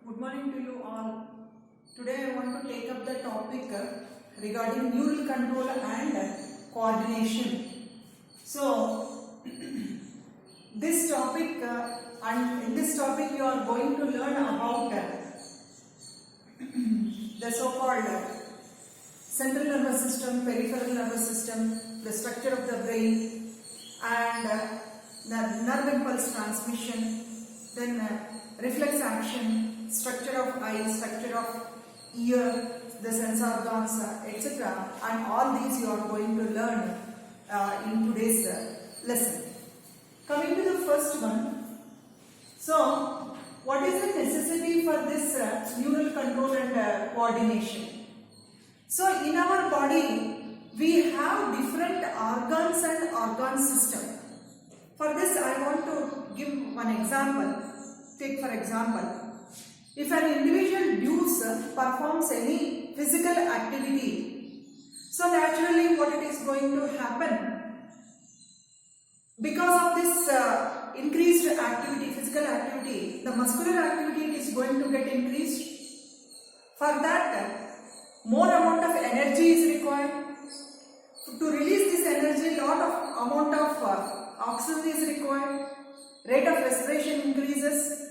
Good morning to you all. Today I want to take up the topic regarding neural control and coordination. So, this topic and in this topic you are going to learn about the so-called central nervous system, peripheral nervous system, the structure of the brain, and nerve impulse transmission, then reflex action, structure of eye, structure of ear, the sense organs, etc. And all these you are going to learn in today's lesson. Coming to the first one. So, what is the necessity for this neural control and coordination? So, in our body, we have different organs and organ system. For this, I want to give one example. Take for example, if an individual performs any physical activity, so naturally what it is going to happen? Because of this increased activity, physical activity, the muscular activity is going to get increased. For that, more amount of energy is required. To release this energy, lot of amount of oxygen is required. Rate of respiration increases.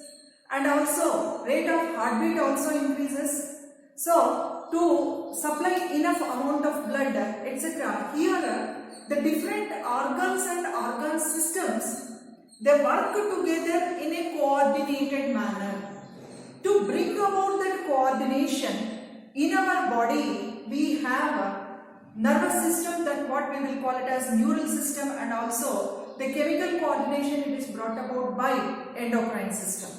And also rate of heartbeat also increases. So to supply enough amount of blood, etc. Here the different organs and organ systems, they work together in a coordinated manner. To bring about that coordination in our body, we have a nervous system, that what we will call it as neural system, and also the chemical coordination it is brought about by endocrine system.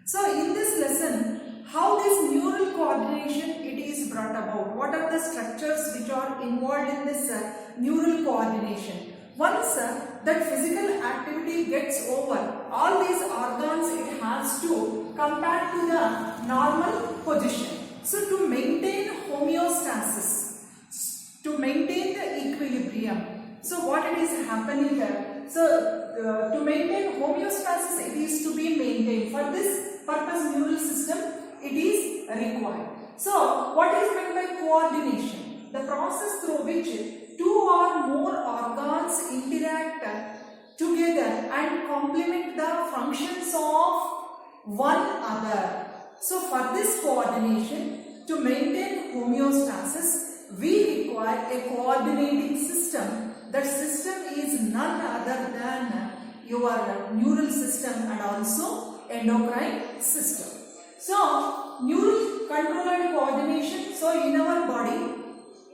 So in this lesson, how this neural coordination it is brought about? What are the structures which are involved in this neural coordination? Once that physical activity gets over, all these organs it has to come back to the normal position. So to maintain homeostasis, to maintain the equilibrium. So what it is happening here? So to maintain homeostasis, it is to be maintained. For this purpose, neural system it is required. So what is meant by coordination? The process through which two or more organs interact together and complement the functions of one another. So for this coordination, to maintain homeostasis, we require a coordinating system. That system is none other than your neural system and also endocrine system. So, neural control and coordination. So, in our body,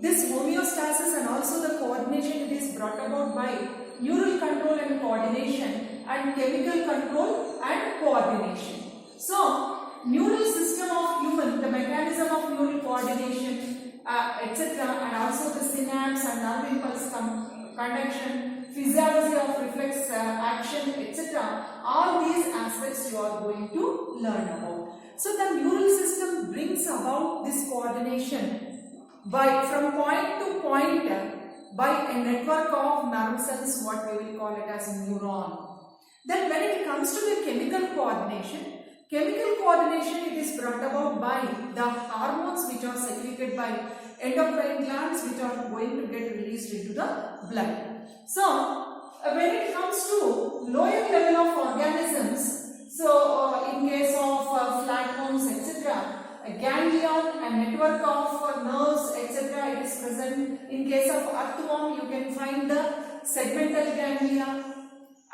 this homeostasis and also the coordination it is brought about by neural control and coordination and chemical control and coordination. So, neural system of human, the mechanism of neural coordination, etc. and also the synapse and nerve impulse conduction, physiology of reflex action, etc. All these aspects you are going to learn about. So the neural system brings about this coordination from point to point by a network of nerve cells, what we will call it as neuron. Then when it comes to the chemical coordination it is brought about by the hormones which are secreted by endocrine glands, which are going to get released into the blood. So, when it comes to lower level of organisms, so in case of flatworms, etc., a ganglion, a network of nerves, etc., it is present. In case of earthworm, you can find the segmental ganglia,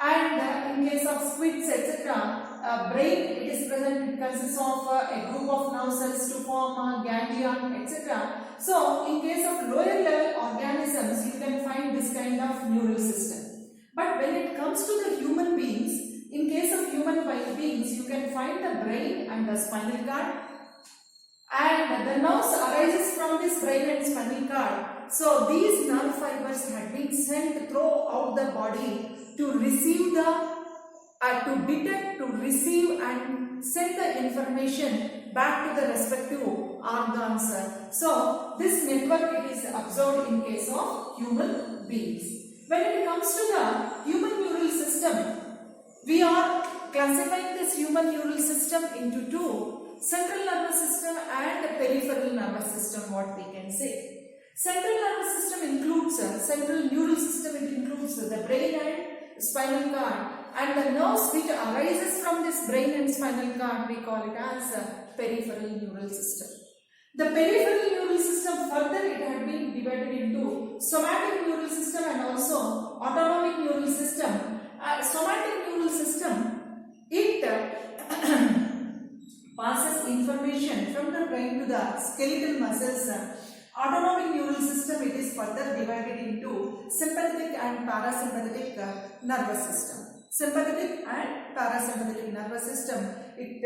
and in case of squids, etc., brain it is present. It consists of a group of nerve cells to form a ganglion, etc. So, in case of lower level organisms, you can find this kind of neural system. But when it comes to the human beings, in case of human beings, you can find the brain and the spinal cord, and the nerves arises from this brain and spinal cord. So, these nerve fibers had been sent throughout the body to receive to detect, to receive and send the information back to the respective organs. So, this network it is observed in case of human beings. When it comes to the human neural system, we are classifying this human neural system into two. central nervous system and peripheral nervous system, what we can say. Central nervous system includes central neural system, it includes the brain and spinal cord, and the nerves which arises from this brain and spinal cord, we call it as peripheral neural system. The peripheral neural system, further it had been divided into somatic neural system and also autonomic neural system. Somatic neural system, it passes information from the brain to the skeletal muscles. Autonomic neural system, it is further divided into sympathetic and parasympathetic nervous system. Sympathetic and parasympathetic nervous system, it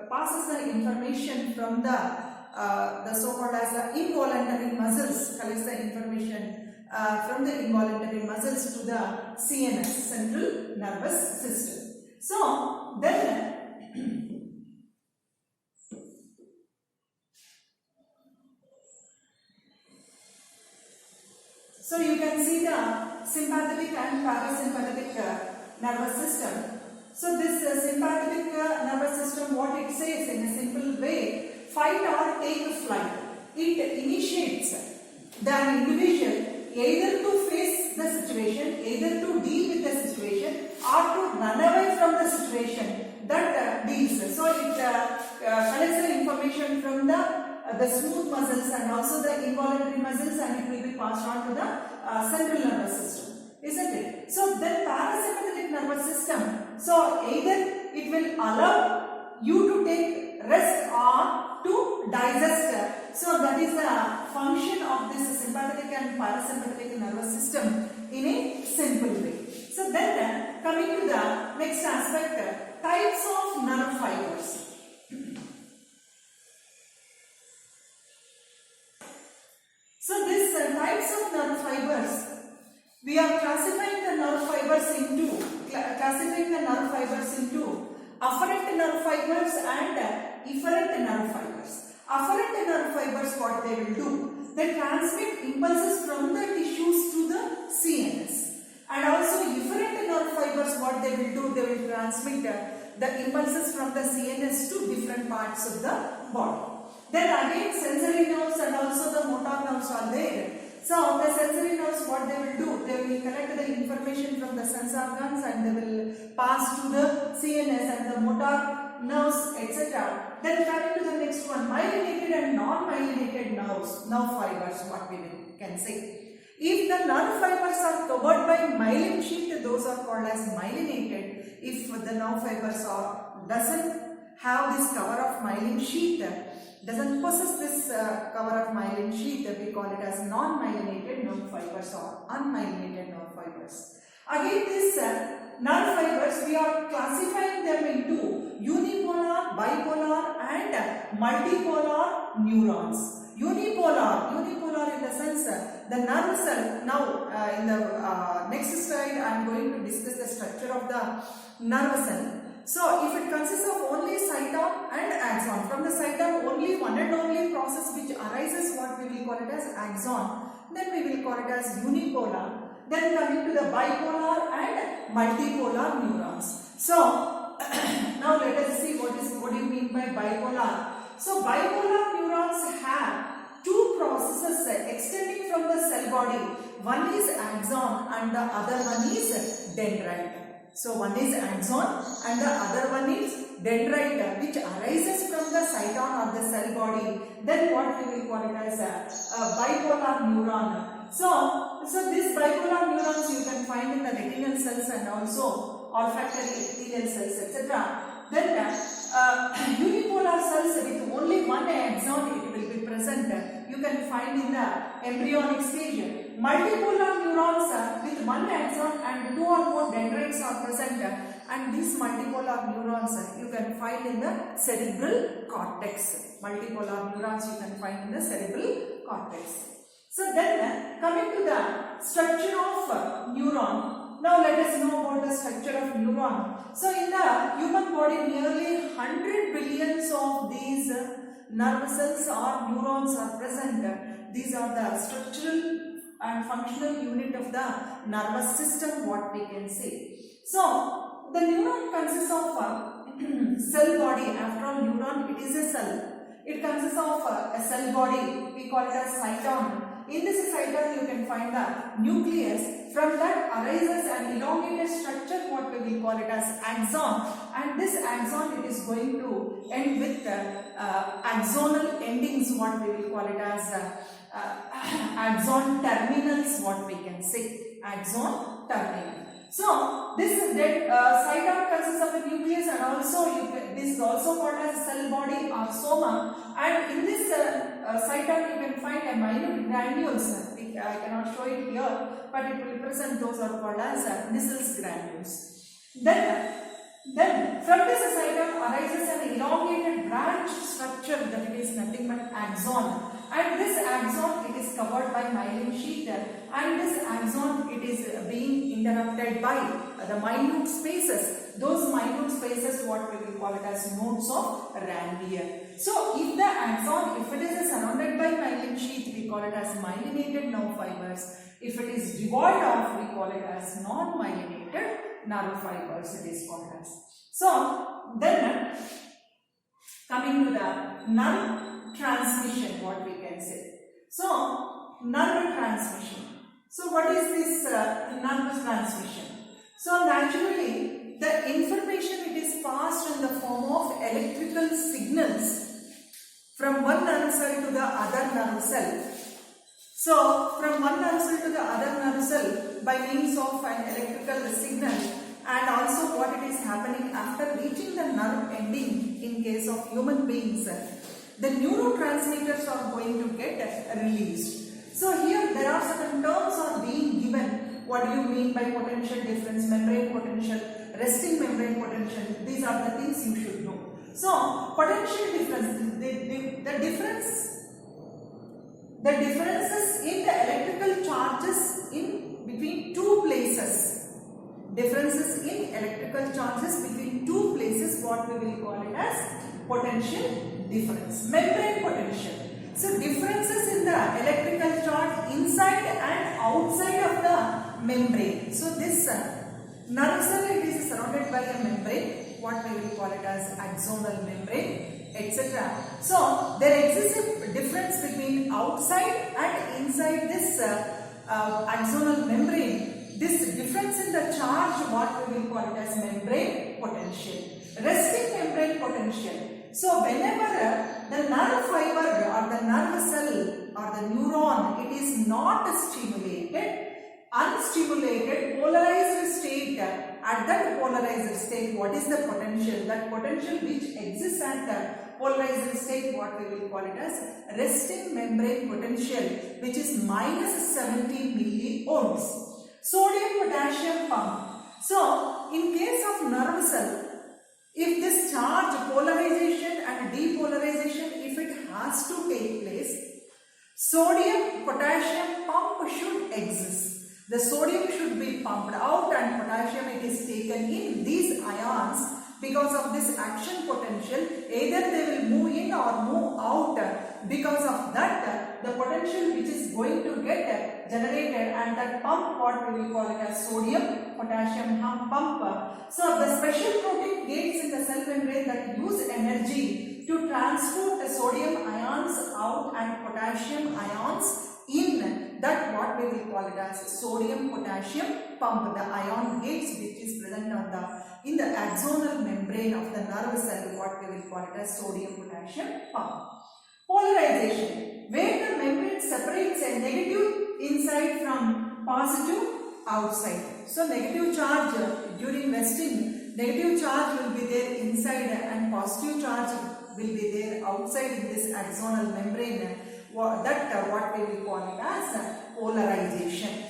passes the information from the so-called as the involuntary muscles, collects the information from the involuntary muscles to the CNS, central nervous system. So then so you can see the sympathetic and parasympathetic nervous system. So this sympathetic nervous system, what it says in a simple way, fight or take flight. It initiates the individual either to face the situation, either to deal with the situation, or to run away from the situation that deals. So it collects the information from the smooth muscles and also the involuntary muscles, and it will be passed on to the central nervous system, isn't it? So then parasympathetic nervous system, so either it will allow you to take rest or to digest. So that is the function of this sympathetic and parasympathetic nervous system in a simple way. So then coming to the next aspect, types of nerve fibers. So these types of nerve fibers, we are classifying the nerve fibers into afferent nerve fibers and efferent nerve fibers. Afferent nerve fibers, what they will do, they transmit impulses from the tissues to the CNS, and also efferent nerve fibers, what they will do, they will transmit the impulses from the CNS to different parts of the body. Then again sensory nerves and also the motor nerves are there. So the sensory nerves, what they will do, they will collect the information from the sense organs and they will pass to the CNS and the motor nerves, etc. Then coming to the next one, myelinated and non-myelinated nerve fibers, what we can say. If the nerve fibers are covered by myelin sheath, those are called as myelinated. If the nerve fibers doesn't have this cover of myelin sheath, doesn't possess this cover of myelin sheath, we call it as non-myelinated nerve fibers or unmyelinated nerve fibers. Again, these nerve fibers, we are classifying them into unipolar, bipolar and multipolar neurons. Unipolar in the sense, the nerve cell, now in the next slide I am going to discuss the structure of the nerve cell. So, if it consists of only cytosol and axon, from the cytosol only one and only process which arises, what we will call it as axon, then we will call it as unipolar. Then coming to the bipolar and multipolar neurons. So, now let us see what do you mean by bipolar. So, bipolar neurons have two processes extending from the cell body. One is axon and the other one is dendrite. So one is axon and the other one is dendrite, which arises from the cytosol or the cell body. Then what we will call it as a bipolar neuron. So these bipolar neurons you can find in the retinal cells and also olfactory epithelial cells, etc. Then unipolar cells with only one axon, it will be present. You can find in the embryonic stage. Multipolar neurons with one axon and two or more dendrites are present, and these multipolar neurons you can find in the cerebral cortex. Multipolar neurons you can find in the cerebral cortex. So then coming to the structure of neuron. Now let us know about the structure of neuron. So in the human body, nearly 100 billions of these nerve cells or neurons are present. These are the structural and functional unit of the nervous system, what we can say. So the neuron consists of cell body. After all, neuron, it is a cell. It consists of a cell body. We call it as cytosol. In this cytosol, you can find the nucleus. From that arises an elongated structure, what we will call it as axon. And this axon, it is going to end with axonal endings, what we will call it as axon terminals, what we can say. Axon terminal. So this cytosol consists of a nucleus, and also this is also called as cell body or soma. And in this cytosol you can find a minute granules. I cannot show it here, but it will represent those are called as Nissls granules. Then from this cytosol arises an elongated branch structure that it is nothing but axon. And this axon, it is covered by myelin sheath, and this axon, it is being interrupted by the minute spaces. Those minute spaces, what we will call it as nodes of Ranvier. So if the axon, if it is surrounded by myelin sheath, we call it as myelinated nerve fibers. If it is devoid of, we call it as non-myelinated nerve fibers, it is called as. So then coming to the nerve transmission, what we can say. So nerve transmission. So what is this nerve transmission? So naturally the information, it is passed in the form of electrical signals from one nerve cell to the other nerve cell. So from one nerve cell to the other nerve cell by means of an electrical signal, and also what it is happening after reaching the nerve ending in case of human beings, the neurotransmitters are going to get released. So here there are certain terms are being given. What do you mean by potential difference, membrane potential, resting membrane potential? These are the things you should know. So potential difference, the differences in the electrical charges in between two places. Differences in electrical charges between two places, what we will call it as potential difference. Membrane potential. So differences in the electrical charge inside and outside of the membrane. So this nerve cell, it is surrounded by a membrane, what we will call it as axonal membrane, etc. So there exists a difference between outside and inside this axonal membrane. This difference in the charge, what we will call it as membrane potential. Resting membrane potential. So whenever the nerve fiber or the nerve cell or the neuron, it is not stimulated, unstimulated, polarized state, at that polarized state, what is the potential? That potential which exists at the polarized state, what we will call it as resting membrane potential, which is minus 70 milliohms. Sodium potassium pump. So in case of nerve cell, if this charge polarization and depolarization, if it has to take place, sodium potassium pump should exist. The sodium should be pumped out and potassium, it is taken in. These ions, because of this action potential, either they will move in or move out. Because of that, the potential which is going to get generated, and that pump, what we will call it as sodium potassium pump. So the special protein gates in the cell membrane that use energy to transport the sodium ions out and potassium ions in, that what we will call it as sodium potassium pump. The ion gates which is present on in the axonal membrane of the nerve cell, what we will call it as sodium potassium pump. Polarization, where the membrane separates a negative inside from positive outside. So negative charge during resting, negative charge will be there inside and positive charge will be there outside in this axonal membrane. That what we will call it as polarization.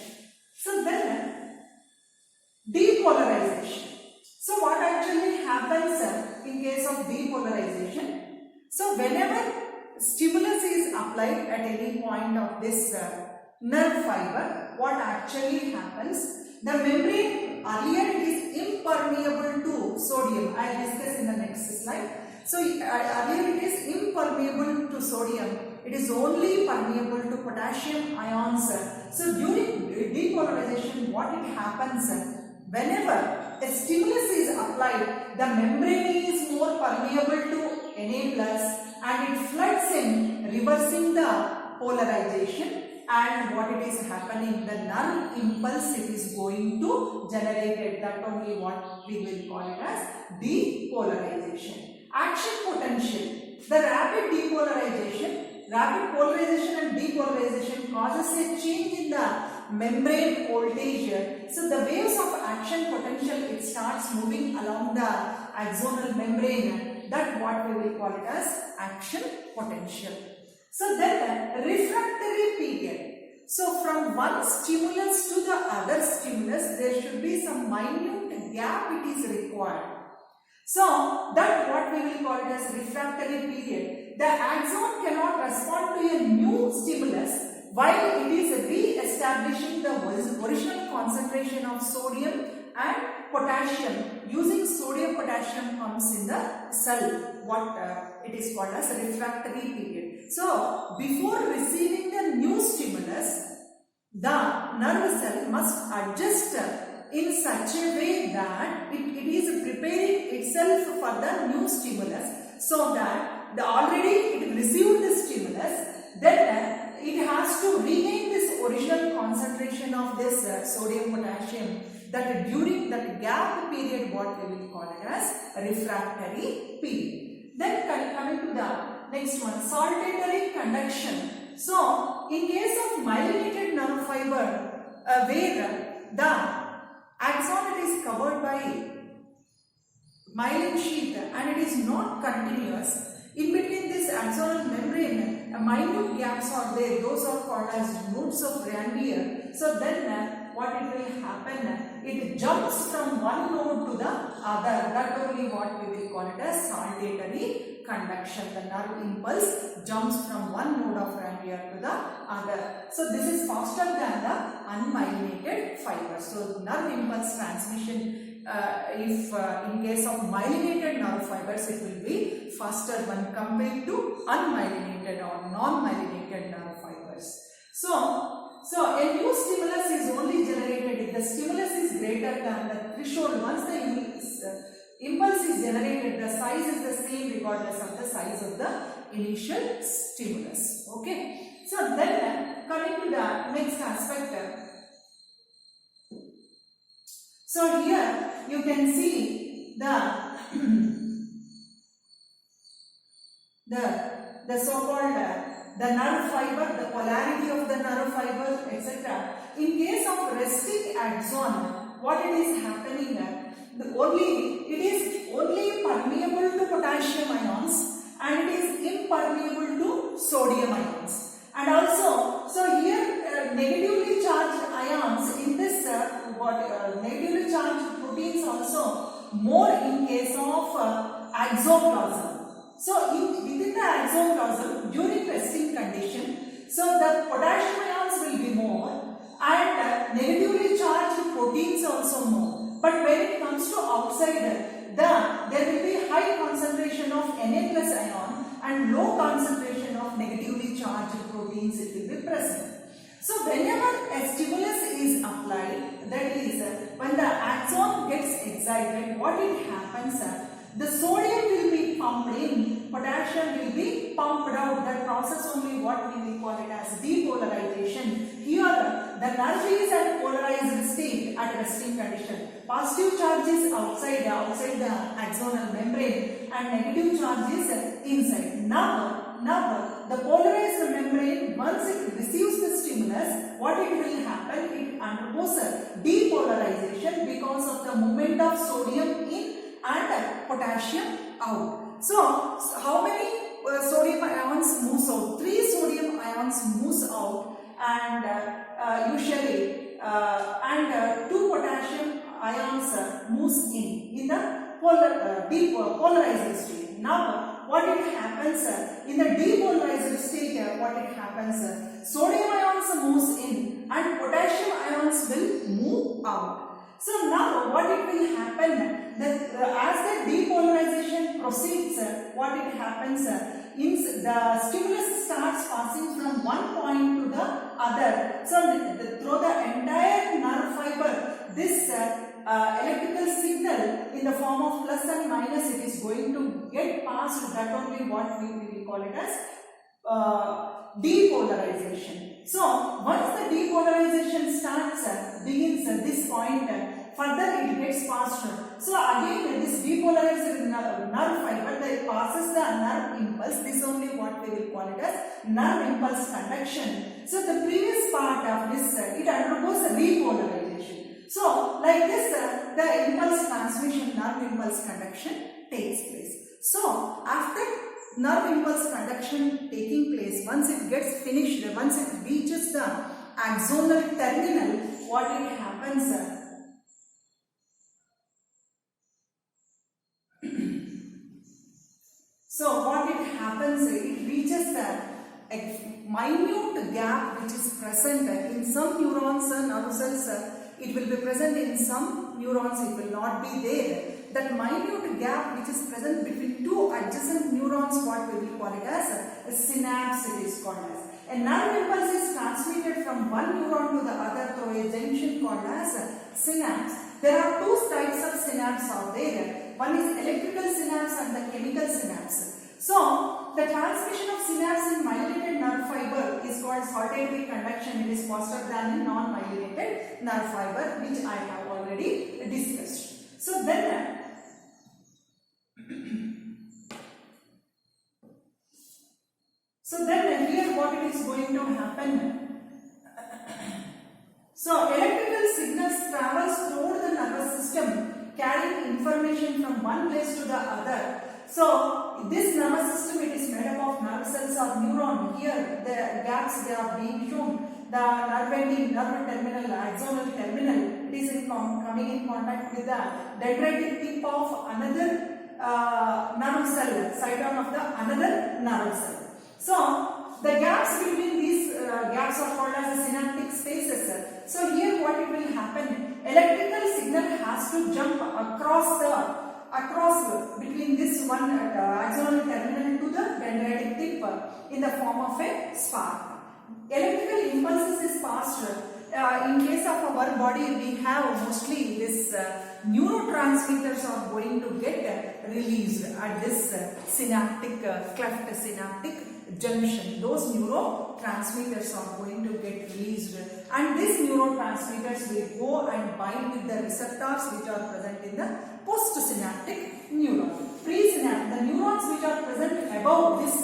So then depolarization. So what actually happens in case of depolarization? So whenever stimulus is applied at any point of this nerve fiber, what actually happens? The membrane, earlier it is impermeable to sodium. I will discuss in the next slide. So earlier it is impermeable to sodium. It is only permeable to potassium ions. So during depolarization, what it happens? Whenever a stimulus is applied, the membrane is more permeable to Na+ and it floods in, reversing the polarization. And what it is happening, the nerve impulse it is going to generate it, that only what we will call it as depolarization. Action potential, the rapid polarization and depolarization causes a change in the membrane voltage. So the waves of action potential, it starts moving along the axonal membrane, that what we will call it as action potential. So then refractory period. So from one stimulus to the other stimulus, there should be some minute gap it is required. So that what we will call it as refractory period. The axon cannot respond to a new stimulus while it is re-establishing the original concentration of sodium and potassium. Using sodium potassium pumps in the cell, what it is called as a refractory period. So before receiving the new stimulus, the nerve cell must adjust in such a way that it is preparing itself for the new stimulus, so that already it received the stimulus, then it has to regain this original concentration of this sodium potassium, that during that gap period what we will call it as refractory period. Then coming to the next one, saltatory conduction. So in case of myelinated nerve fiber, where the axon is covered by myelin sheath and it is not continuous, in between this axonal membrane minute gaps are there, those are called as nodes of Ranvier. So then what it will happen, it jumps from one node to the other, that only what we will call it as saltatory conduction. The nerve impulse jumps from one node of Ranvier to the other. So this is faster than the unmyelinated fiber. So nerve impulse transmission, if in case of myelinated nerve fibers, it will be faster when compared to unmyelinated or non-myelinated nerve fibers. So a new stimulus is only generated if the stimulus is greater than the threshold. Once the impulse is generated, the size is the same regardless of the size of the initial stimulus. Okay. So then coming to the next aspect. So here you can see the so-called the nerve fiber, the polarity of the nerve fiber, etc. In case of resting axon, what it is happening, it is only permeable to potassium ions and it is impermeable to sodium ions. And also, so here negatively charged ions in this negatively charged proteins also more in case of axoplasm. So within the axoplasm during resting condition, so the potassium ions will be more and negatively charged proteins also more. But when it comes to outside, there will be high concentration of Na+ ion and low concentration of negatively charged proteins it will be present. So whenever a stimulus is applied, that is when the axon gets excited, what it happens, the sodium will be pumped in, potassium will be pumped out. That process only what we will call it as depolarization. Here the nerve is at polarized state at resting condition. Positive charge is outside the axonal membrane and negative charge is inside. Now the polarized membrane, once it receives the stimulus, what it will happen, it undergoes a depolarization because of the movement of sodium in and potassium out. So how many sodium ions moves out? 3 sodium ions moves out and usually 2 potassium ions moves in the depolarized state. Now what it happens in the depolarized state, what it happens, sodium ions moves in and potassium ions will move out. So now what it will happen, that as the depolarization proceeds, what it happens, the stimulus starts passing from one point to the other. So through the entire nerve fiber, this electrical signal in the form of plus and minus, it is going to get passed. That only what we will call it as depolarization. So once the depolarization begins at this point, further it gets passed. So again this depolarized nerve fiber that passes the nerve impulse. This only what we will call it as nerve impulse conduction. So the previous part of this it undergoes a repolarization. So like this the impulse transmission, nerve impulse conduction takes place. So after nerve impulse conduction taking place, once it gets finished, once it reaches the axonal terminal, what it happens? So what it happens, it reaches a minute gap which is present in some neurons, nerve cells, it will be present in some neurons, it will not be there. That minute gap which is present between two adjacent neurons, what we will call it as a synapse, it is called as. A nerve impulse is transmitted from one neuron to the other through a junction called as synapse. There are two types of synapse out there. One is electrical synapse and the chemical synapse. So, the transmission of synapse in myelinated nerve fiber is called solitary conduction. It is faster than in non-myelinated nerve fiber, which I have already discussed. So then here what it is going to happen? So electrical signals travels through the nervous system, carrying information from one place to the other. So this nervous system, it is made up of nerve cells or neuron. Here the gaps they are being shown. The nerve ending, nerve terminal, axonal terminal, it is coming in contact with the dendritic tip of another nerve cell, cytosol of the another nerve cell. So the gaps between these gaps are called as the synaptic spaces. So here what it will happen? Electrical signal has to jump across between this one axonal terminal to the dendritic tip in the form of a spark. Electrical impulses is passed. In case of our body, we have mostly this neurotransmitters are going to get released at this synaptic cleft synaptic junction. Those neurotransmitters are going to get released, and these neurotransmitters will go and bind with the receptors which are present in the postsynaptic neuron. Presynaptic, the neurons which are present above this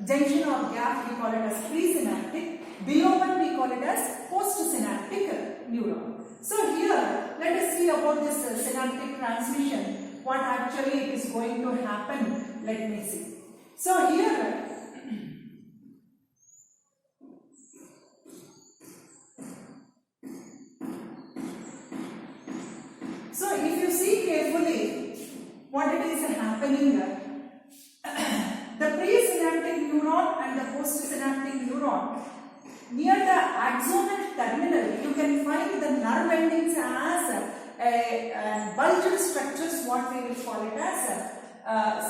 junction or gap, we call it as presynaptic. Below one we call it as postsynaptic neuron. So here let us see about this synaptic transmission. What actually it is going to happen? Let me see. So here if you see carefully what it is happening, the presynaptic neuron and the postsynaptic neuron, near the axonal terminal, you can find the nerve endings as bulged structures, what we will call it as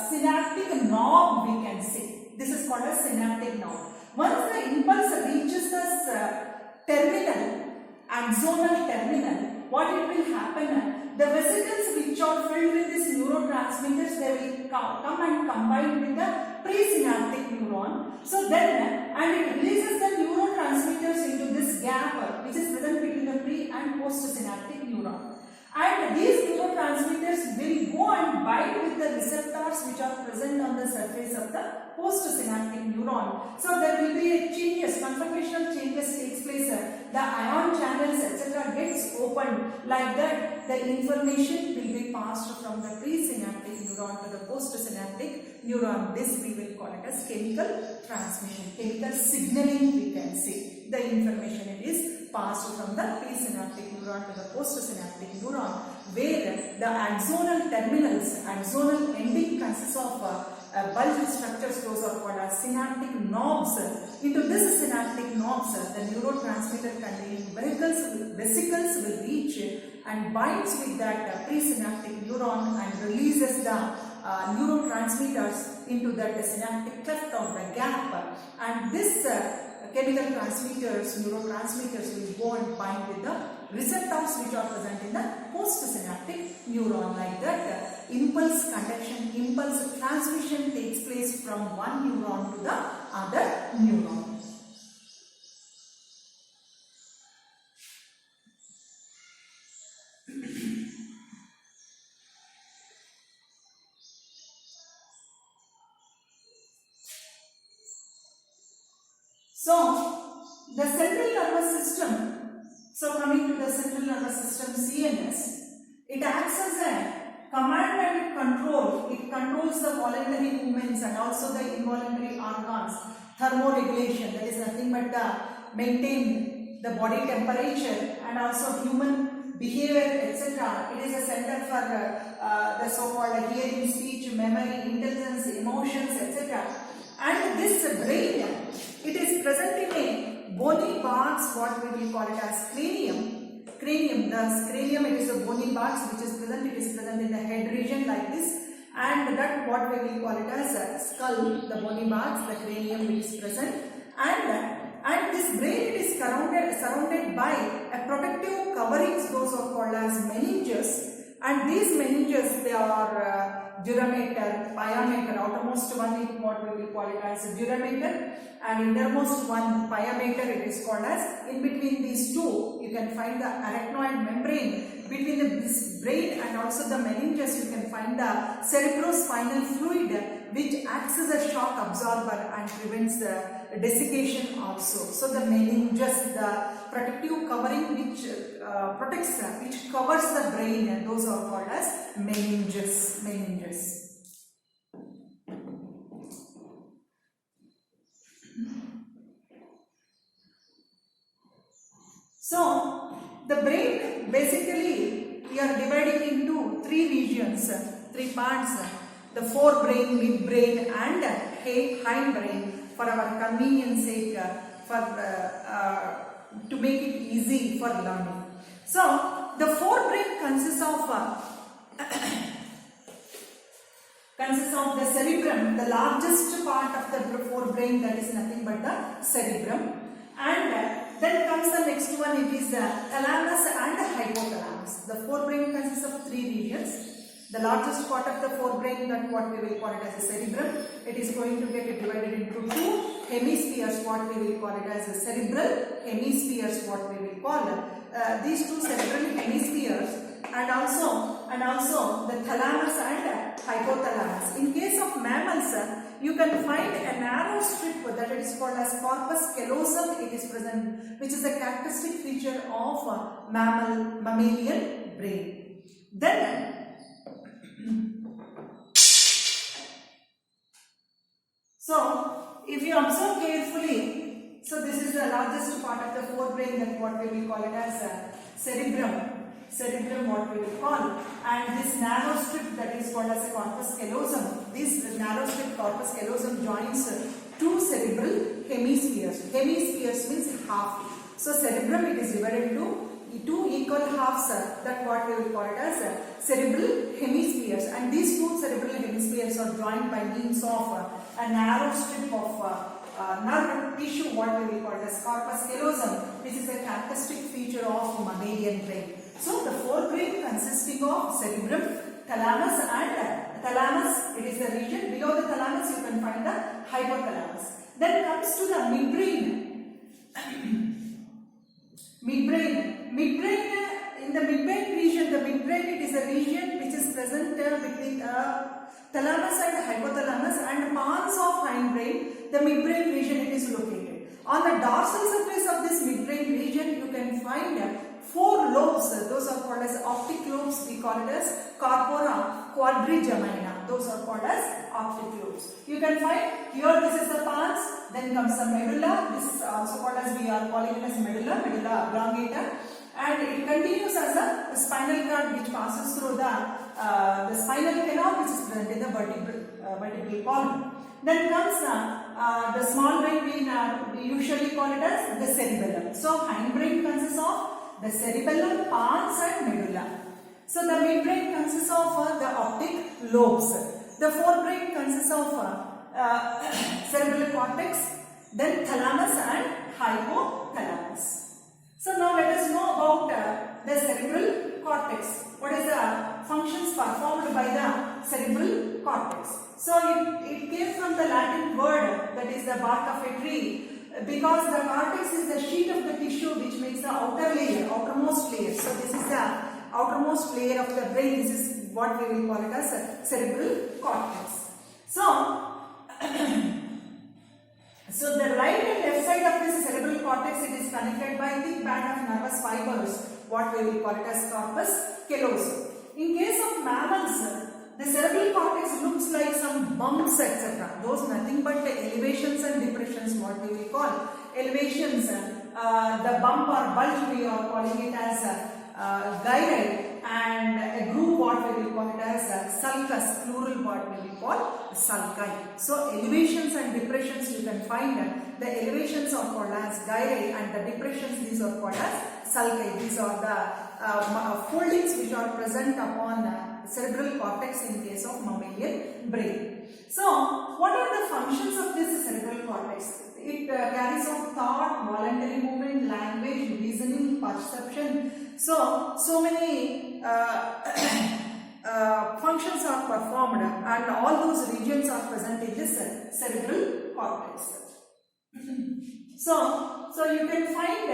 synaptic knob, we can say. This is called a synaptic knob. Once the impulse reaches the terminal, axonal terminal, what it will happen? The vesicles which are filled with these neurotransmitters, they will come and combine with the presynaptic neuron. So then, and it releases the neurotransmitters into this gap which is present between the pre and postsynaptic neuron. And these neurotransmitters will go and bind with the receptors which are present on the surface of the postsynaptic neuron. So there will be changes, conformational changes takes place. The ion channels etc. gets opened. Like that, the information will be passed from the presynaptic neuron to the postsynaptic neuron. This we will call it as chemical transmission, chemical signaling, we can say. The information it is passed from the presynaptic neuron to the postsynaptic neuron, where the axonal terminals, axonal ending consists of bulged structures, those are called as synaptic knobs. Into this synaptic knobs, the neurotransmitter containing vesicles will reach and binds with that presynaptic neuron and releases the neurotransmitters into that synaptic cleft or the gap. And this chemical transmitters, neurotransmitters will go and bind with the receptors which are present in the postsynaptic neuron. Like that, impulse conduction, impulse transmission takes place from one neuron to the other neuron. So, the central nervous system, so coming to the central nervous system CNS, it acts as a command and control. It controls the voluntary movements and also the involuntary organs, thermoregulation, that is nothing but maintain the body temperature and also human behavior, etc. It is a center for the so-called hearing, speech, memory, intelligence, emotions, etc. And this brain, it is present in a bony parts, what we will call it as cranium. Thus cranium, it is a bony parts which is present, it is present in the head region like this, and that what we will call it as a skull, the bony parts, the cranium which is present, and this brain, it is surrounded by a protective coverings, those are called as meninges, and these meninges, they are duramater, pyometer. Outermost one is what we will call it as duramater, and innermost one pyometer, it is called as. In between these two, you can find the arachnoid membrane. Between this brain and also the meninges, you can find the cerebrospinal fluid, which acts as a shock absorber and prevents the desiccation also. So the meninges, the protective covering which protects, which covers the brain, and those are called as meninges. So the brain, basically we are dividing into three regions, three parts: the forebrain, midbrain and hindbrain, for our convenience sake, to make it easy for learning. So the forebrain consists of the cerebrum, the largest part of the forebrain, that is nothing but the cerebrum, and then comes the next one, it is the thalamus and the hypothalamus. The forebrain consists of three regions. The largest part of the forebrain, that what we will call it as a cerebrum, it is going to get divided into two hemispheres, what we will call it as a cerebral hemispheres, what we will call it. These two cerebral hemispheres, and also the thalamus and hypothalamus. In case of mammals, you can find a narrow strip that is called as corpus callosum. It is present, which is a characteristic feature of mammalian brain. Then so if you observe carefully, so this is the largest part of the forebrain, that what we will call it as cerebrum, what we will call, and this narrow strip that is called as a corpus callosum. This narrow strip corpus callosum joins two cerebral hemispheres. Hemispheres means half. So cerebrum, it is divided into two equal halves, that what we will call it as cerebral hemispheres, and these two cerebral hemispheres are joined by means of a narrow strip of nerve tissue, what we will call it as corpus callosum. This is a characteristic feature of mammalian brain. So the forebrain consisting of cerebrum, thalamus and thalamus, it is the region. Below the thalamus you can find the hypothalamus. Then comes to the midbrain. In the midbrain region, the midbrain, it is a region which is present between thalamus and hypothalamus and pons of hindbrain. The midbrain region, it is located. On the dorsal surface of this midbrain region, you can find four lobes. Those are called as optic lobes. We call it as corpora quadrigemina. Those are called as optic lobes. You can find here, this is the pons. Then comes the medulla. This is also called as, we are calling it as medulla oblongata. And it continues as a spinal cord which passes through the spinal canal, which is present in the vertebral column. Then comes the small brain, we usually call it as the cerebellum. So hindbrain consists of the cerebellum, pons and medulla. So the midbrain consists of the optic lobes. The forebrain consists of cerebral cortex, then thalamus and hypothalamus. So now let us know about the cerebral cortex. What is the functions performed by the cerebral cortex? So it came from the Latin word that is the bark of a tree, because the cortex is the sheet of the tissue which makes the outer layer, outermost layer. So this is the outermost layer of the brain. This is what we will call it as cerebral cortex. So so the right and left side of this cerebral cortex, it is connected by thick band of nervous fibers, what we will call it as corpus callosum. In case of mammals, the cerebral cortex looks like some bumps, etc. Those nothing but the elevations and depressions, what we will call. Elevations, the bump or bulge, we are calling it as gyri, and a groove, what we will call it as sulcus, plural, what we will call sulci. So elevations and depressions you can find. The elevations are called as gyri and the depressions, these are called as sulci. These are the foldings which are present upon cerebral cortex in case of mammalian brain. So what are the functions of this cerebral cortex? It carries out thought, voluntary movement, language, reasoning, perception. So many functions are performed, and all those regions are present in this cerebral cortex. So you can find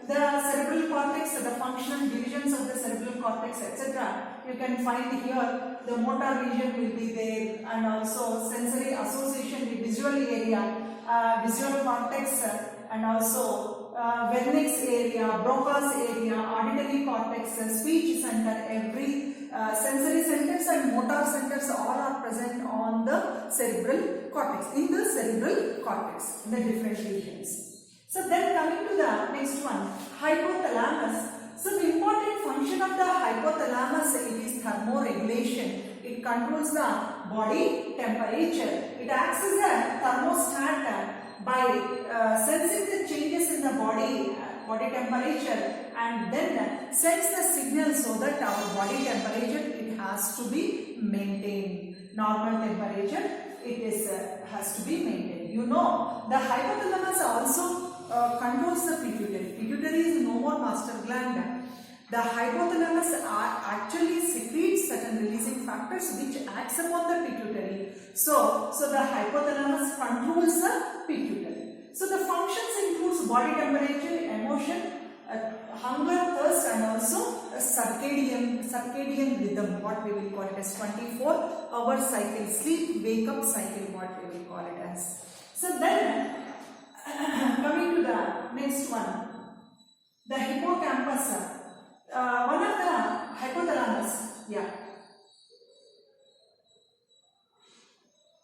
the cerebral cortex, the functional divisions of the cerebral cortex, etc. You can find here the motor region will be there, and also sensory association with visual area, visual cortex, and also Wernicke's area, Broca's area, auditory cortex, speech center. Every sensory centers and motor centers all are present on the cerebral cortex, in the cerebral cortex, in the different regions. So then coming to the next one, hypothalamus. So the important function of the hypothalamus, it is thermoregulation. It controls the body temperature. It acts as a thermostat by sensing the changes in the body temperature, and then sends the signal so that our body temperature, it has to be maintained. Normal temperature, it is has to be maintained. You know, the hypothalamus also controls the pituitary. Pituitary is no more master gland. The hypothalamus actually secretes certain releasing factors which acts upon the pituitary. So the hypothalamus controls the pituitary. So the functions includes body temperature, emotion, hunger, thirst, and also a circadian rhythm, what we will call it as 24-hour cycle, sleep, wake up cycle, what we will call it as. So then coming to the next one, the hippocampus. One of the hypothalamus,